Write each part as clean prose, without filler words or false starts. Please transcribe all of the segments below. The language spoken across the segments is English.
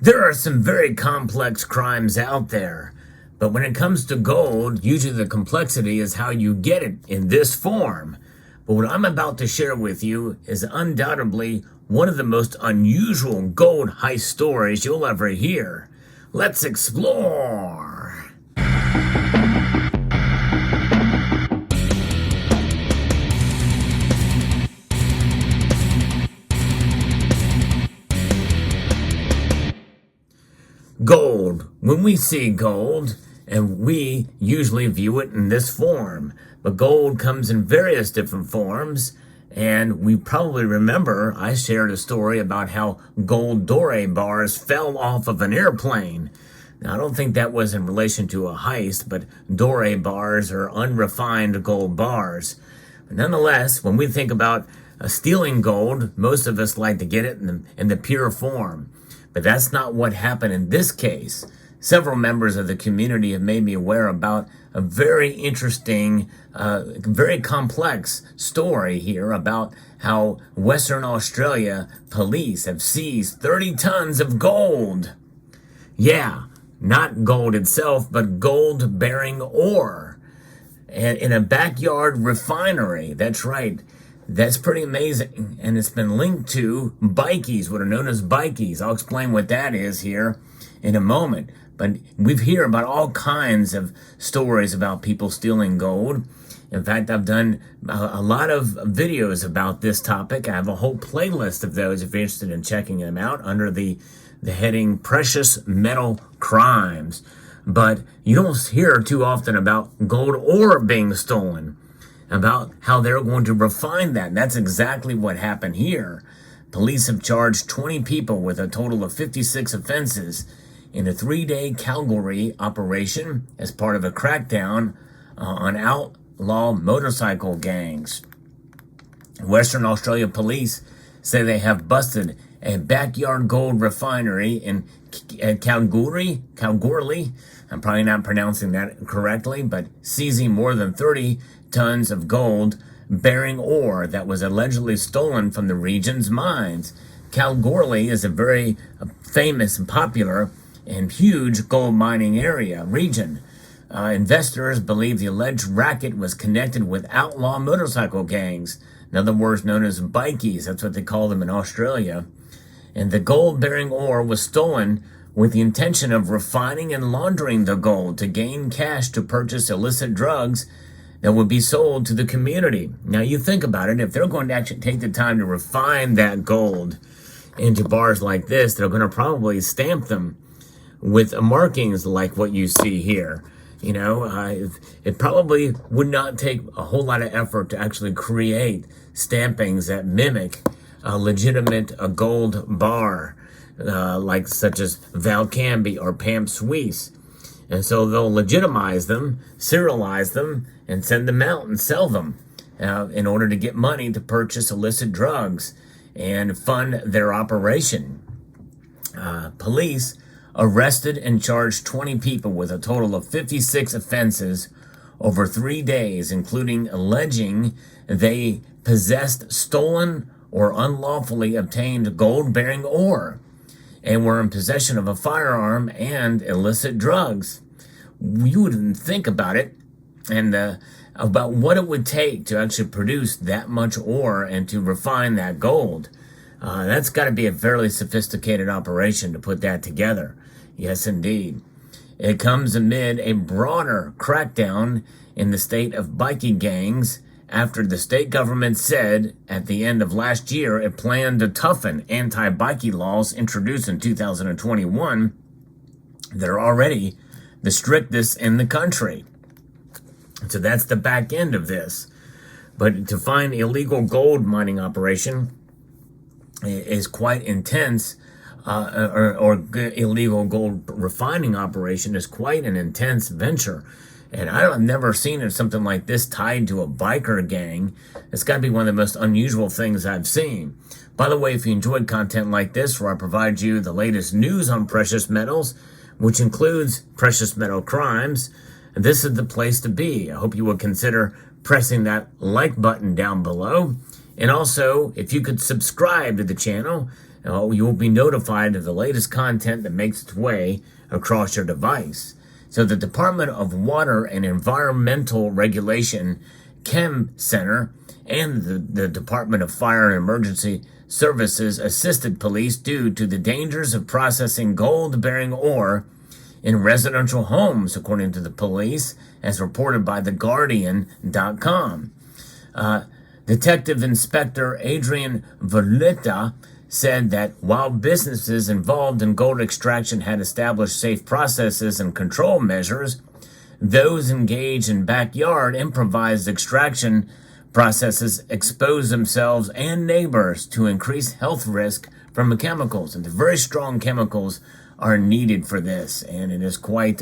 There are some very complex crimes out there, but when it comes to gold, usually the complexity is how you get it in this form. But what I'm about to share with you is undoubtedly one of the most unusual gold heist stories you'll ever hear. Let's explore. Gold. When we see gold, and we usually view it in this form, but gold comes in various different forms, and we probably remember I shared a story about how gold doré bars fell off of an airplane. Now, I don't think that was in relation to a heist, but doré bars are unrefined gold bars. But nonetheless, when we think about stealing gold, most of us like to get it in the pure form. But that's not what happened in this case. Several members of the community have made me aware about a very interesting, very complex story here about how Western Australia police have seized 30 tons of gold. Yeah, not gold itself, but gold-bearing ore. And in a backyard refinery. That's right. That's pretty amazing, and it's been linked to bikies, what are known as bikies. I'll explain what that is here in a moment, but we've heard about all kinds of stories about people stealing gold. In fact, I've done a lot of videos about this topic. I have a whole playlist of those if you're interested in checking them out under the heading Precious Metal Crimes. But you don't hear too often about gold ore being stolen, about how they're going to refine that. And that's exactly what happened here. Police have charged 20 people with a total of 56 offenses in a 3-day Calgary operation as part of a crackdown on outlaw motorcycle gangs. Western Australia police say they have busted a backyard gold refinery in Kalgoorlie. I'm probably not pronouncing that correctly, but seizing more than 30 tons of gold-bearing ore that was allegedly stolen from the region's mines. Kalgoorlie is a very famous and popular and huge gold mining region. Investors believe the alleged racket was connected with outlaw motorcycle gangs, in other words known as bikies. That's what they call them in Australia. And the gold-bearing ore was stolen with the intention of refining and laundering the gold to gain cash to purchase illicit drugs that would be sold to the community. Now, you think about it, if they're going to actually take the time to refine that gold into bars like this, they're going to probably stamp them with markings like what you see here. You know, it probably would not take a whole lot of effort to actually create stampings that mimic a legitimate gold bar, like such as Valcambi or Pam Suisse. And so they'll legitimize them, serialize them, and send them out and sell them in order to get money to purchase illicit drugs and fund their operation. Police arrested and charged 20 people with a total of 56 offenses over 3 days, including alleging they possessed stolen or unlawfully obtained gold-bearing ore and were in possession of a firearm and illicit drugs. You wouldn't think about it and about what it would take to actually produce that much ore and to refine that gold. That's got to be a fairly sophisticated operation to put that together. Yes, indeed. It comes amid a broader crackdown in the state of bikie gangs after the state government said at the end of last year it planned to toughen anti-bikie laws introduced in 2021 that are already the strictest in the country. So that's the back end of this. But to find illegal gold mining operation is quite intense, or illegal gold refining operation is quite an intense venture. And I've never seen something like this tied to a biker gang. It's got to be one of the most unusual things I've seen. By the way, if you enjoyed content like this, where I provide you the latest news on precious metals, which includes precious metal crimes, this is the place to be. I hope you will consider pressing that like button down below. And also, if you could subscribe to the channel, you will be notified of the latest content that makes its way across your device. So the Department of Water and Environmental Regulation, Chem Center, and the Department of Fire and Emergency Services assisted police due to the dangers of processing gold-bearing ore in residential homes, according to the police, as reported by TheGuardian.com. Detective Inspector Adrian Valletta said that while businesses involved in gold extraction had established safe processes and control measures, those engaged in backyard improvised extraction processes expose themselves and neighbors to increased health risk from the chemicals. And the very strong chemicals are needed for this, and it is quite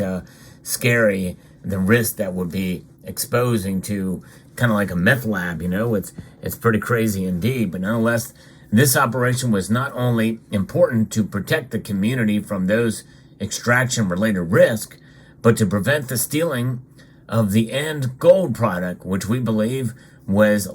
scary, the risk that would be exposing to kind of like a meth lab. It's pretty crazy indeed. But nonetheless, this operation was not only important to protect the community from those extraction related risks, but to prevent the stealing of the end gold product, which we believe was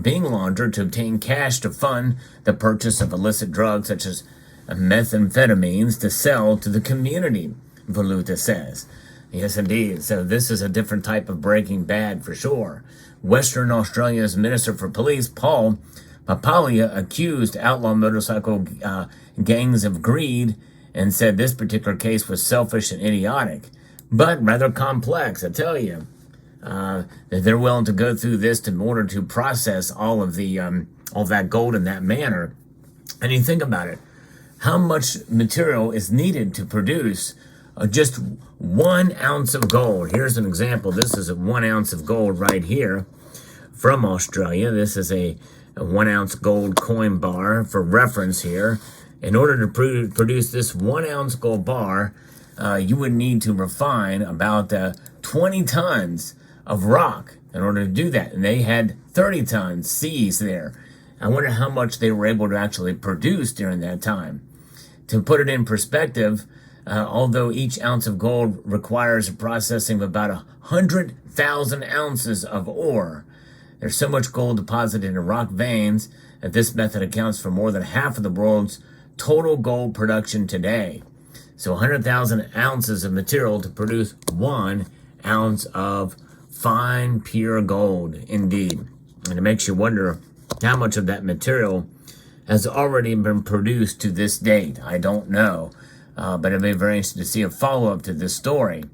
being laundered to obtain cash to fund the purchase of illicit drugs such as methamphetamines to sell to the community, Valletta says. Yes, indeed. So this is a different type of Breaking Bad for sure. Western Australia's Minister for Police, Paul Papalia, accused outlaw motorcycle gangs of greed and said this particular case was selfish and idiotic, but rather complex, I tell you. That they're willing to go through this in order to process all of that gold in that manner. And you think about it, how much material is needed to produce just 1 ounce of gold. Here's an example. This is a 1 ounce of gold right here from Australia. This is a 1 ounce gold coin bar for reference here. In order to produce this 1 ounce gold bar, you would need to refine about 20 tons of rock in order to do that. And they had 30 tons seized there. I wonder how much they were able to actually produce during that time. To put it in perspective, although each ounce of gold requires a processing of about 100,000 ounces of ore, there's so much gold deposited in rock veins that this method accounts for more than half of the world's total gold production today. So 100,000 ounces of material to produce 1 ounce of fine, pure gold, indeed. And it makes you wonder how much of that material has already been produced to this date. I don't know, but it'll be very interesting to see a follow-up to this story.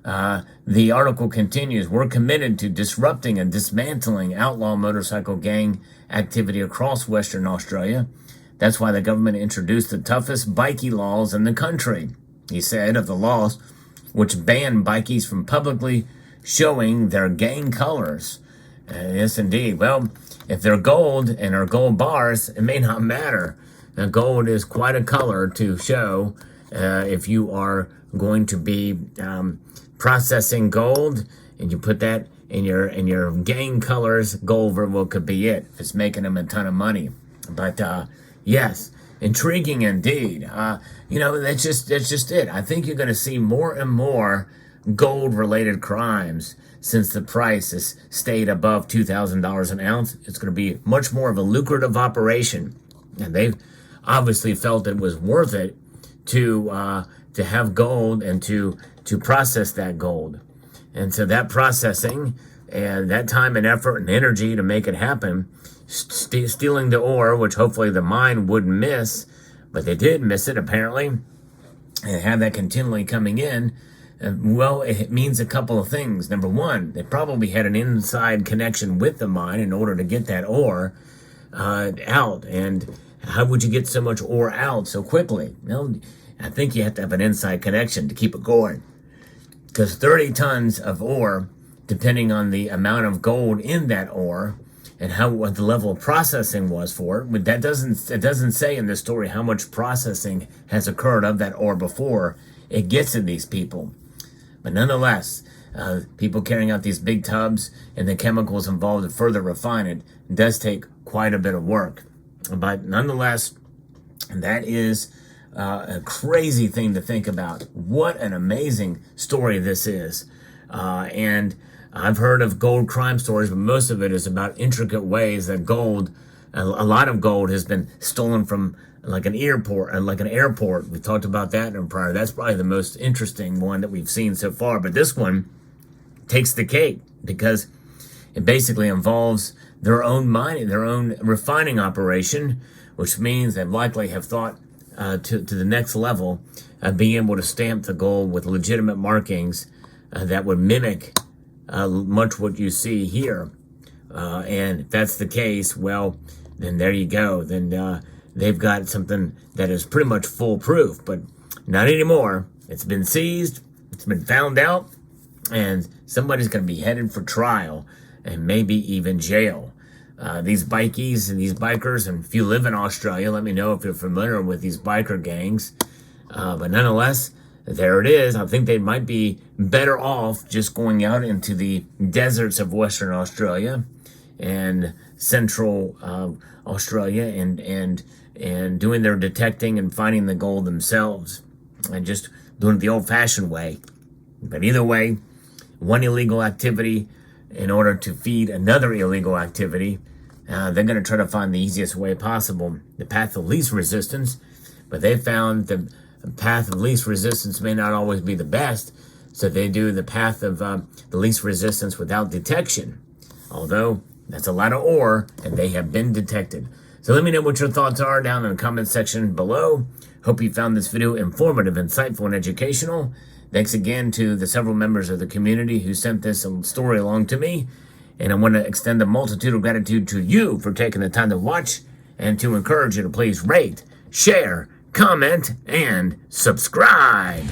The article continues, we're committed to disrupting and dismantling outlaw motorcycle gang activity across Western Australia. That's why the government introduced the toughest bikie laws in the country, he said, of the laws which ban bikies from publicly showing their gang colors. Yes, indeed. Well, if they're gold and are gold bars, it may not matter. Now, gold is quite a color to show if you are going to be processing gold, and you put that in your gang colors, gold very well could be it if it's making them a ton of money. But yes, intriguing indeed. That's just it. I think you're going to see more and more gold-related crimes since the price has stayed above $2,000 an ounce. It's going to be much more of a lucrative operation, and they've obviously felt it was worth it to have gold and to process that gold. And so that processing and that time and effort and energy to make it happen, stealing the ore, which hopefully the mine wouldn't miss, but they did miss it apparently, and have that continually coming in. Well, it means a couple of things. Number one, they probably had an inside connection with the mine in order to get that ore out. And how would you get so much ore out so quickly? Well, I think you have to have an inside connection to keep it going. Because 30 tons of ore, depending on the amount of gold in that ore and what the level of processing was for it, but it doesn't say in this story how much processing has occurred of that ore before it gets to these people. But nonetheless, people carrying out these big tubs and the chemicals involved to further refine it does take quite a bit of work. But nonetheless, that is a crazy thing to think about. What an amazing story this is. And I've heard of gold crime stories, but most of it is about intricate ways that a lot of gold has been stolen from like an airport. We talked about that in prior. That's probably the most interesting one that we've seen so far. But this one takes the cake because it basically involves their own mining, their own refining operation, which means they likely have thought to the next level of being able to stamp the gold with legitimate markings that would mimic much what you see here. And if that's the case, well, then there you go. Then they've got something that is pretty much foolproof, but not anymore. It's been seized, it's been found out, and somebody's going to be headed for trial and maybe even jail. These bikies and these bikers, and if you live in Australia, let me know if you're familiar with these biker gangs. But nonetheless, there it is. I think they might be better off just going out into the deserts of Western Australia and Central Australia and doing their detecting and finding the gold themselves and just doing it the old-fashioned way. But either way, one illegal activity in order to feed another illegal activity, they're going to try to find the easiest way possible, the path of least resistance. But they found the path of least resistance may not always be the best, so they do the path of the least resistance without detection. Although that's a lot of ore, and they have been detected. So let me know what your thoughts are down in the comment section below. Hope you found this video informative, insightful, and educational. Thanks again to the several members of the community who sent this story along to me. And I want to extend a multitude of gratitude to you for taking the time to watch and to encourage you to please rate, share, comment, and subscribe.